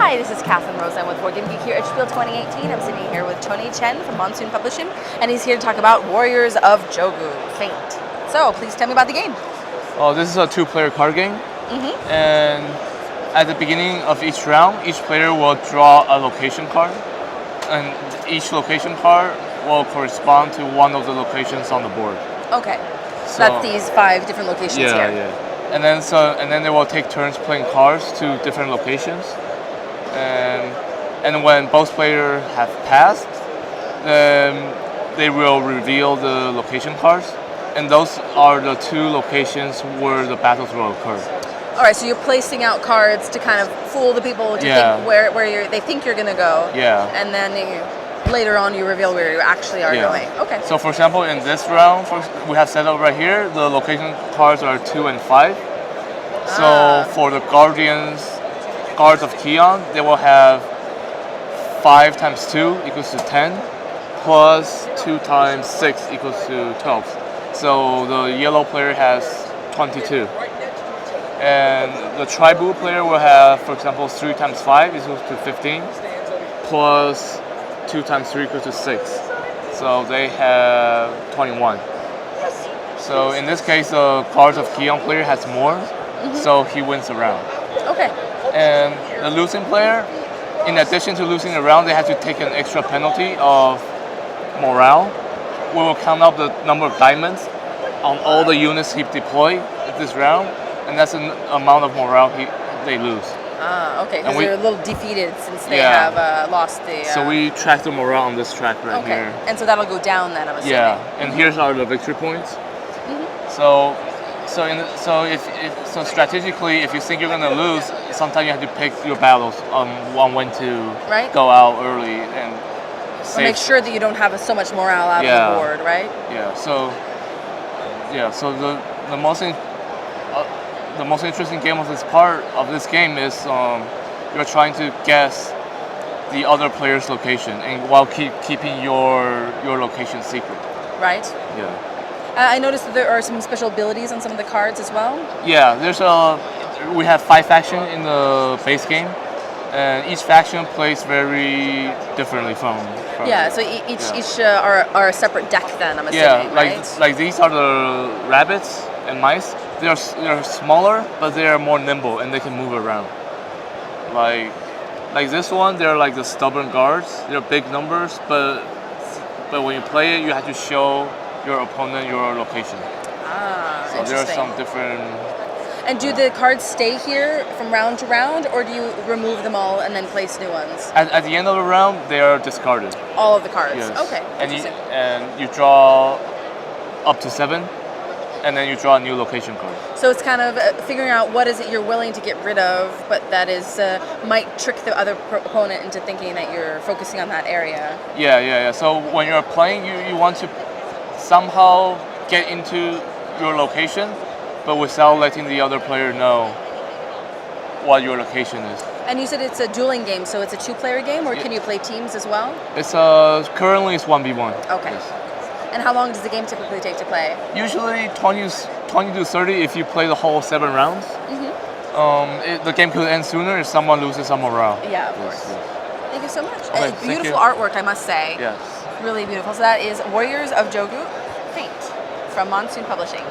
Hi, this is Catherine Rose. I'm with Board Game Geek here at SPIEL 2018. I'm sitting here with Tony Chen from Monsoon Publishing, and he's here to talk about Warriors of Jogu, Feint. So, please tell me about the game. Well, this is a two-player card game, and at the beginning of each round, each player will draw a location card, and each location card will correspond to one of the locations on the board. Okay, so that's these 5 different locations here. Yeah. And then they will take turns playing cards to different locations, and when both players have passed, then they will reveal the location cards, and those are the 2 locations where the battles will occur. All right, so you're placing out cards to kind of fool the people to think where they think you're gonna go. Yeah. And then later on you reveal where you actually are going. Okay. So for example, in this round, we have set up right here, the location cards are 2 and 5. So for the guards of Keon, they will have 5 times 2 equals to 10, plus 2 times 6 equals to 12. So the yellow player has 22. And the tribal player will have, for example, 3 times 5 equals to 15, plus 2 times 3 equals to 6. So they have 21. So in this case, the cards of Keon player has more, so he wins the round. Okay. And the losing player, in addition to losing the round, they have to take an extra penalty of morale. We will count up the number of diamonds on all the units he deployed at this round, and that's the amount of morale they lose. Okay, because they're a little defeated since they have lost the... So we track the morale on this track right here. And so that'll go down then, I'm assuming. Yeah, and here's are the victory points. So strategically, if you think you're gonna lose, sometimes you have to pick your battles on when to go out early and save. Make sure that you don't have so much morale out on the board, right? Yeah. So the most interesting game of this part of this game is you're trying to guess the other player's location, and while keeping your location secret. Right. Yeah. I noticed that there are some special abilities on some of the cards as well. Yeah, we have 5 factions in the base game, and each faction plays very differently from so each are a separate deck then, I'm assuming, like these are the rabbits and mice. They're smaller, but they are more nimble and they can move around. Like this one, they're like the stubborn guards. They're big numbers, but when you play it, you have to show your opponent your location. So there are some different... And do the cards stay here from round to round, or do you remove them all and then place new ones? At the end of the round, they are discarded. All of the cards? Yes. Okay. And you draw up to 7, and then you draw a new location card. So it's kind of figuring out what is it you're willing to get rid of, but that is might trick the other opponent into thinking that you're focusing on that area. Yeah. So when you're playing, you want to somehow get into your location, but without letting the other player know what your location is. And you said it's a dueling game, so it's a 2-player game, or can you play teams as well? It's currently it's 1v1. Okay. Yes. And how long does the game typically take to play? Usually 20 to 30 if you play the whole 7 rounds. The game could end sooner if someone loses some morale. Yeah, of course. Yes. Thank you so much. Okay, beautiful artwork, I must say. Yes. Really beautiful. So that is Warriors of Jogu, Feint, from Monsoon Publishing.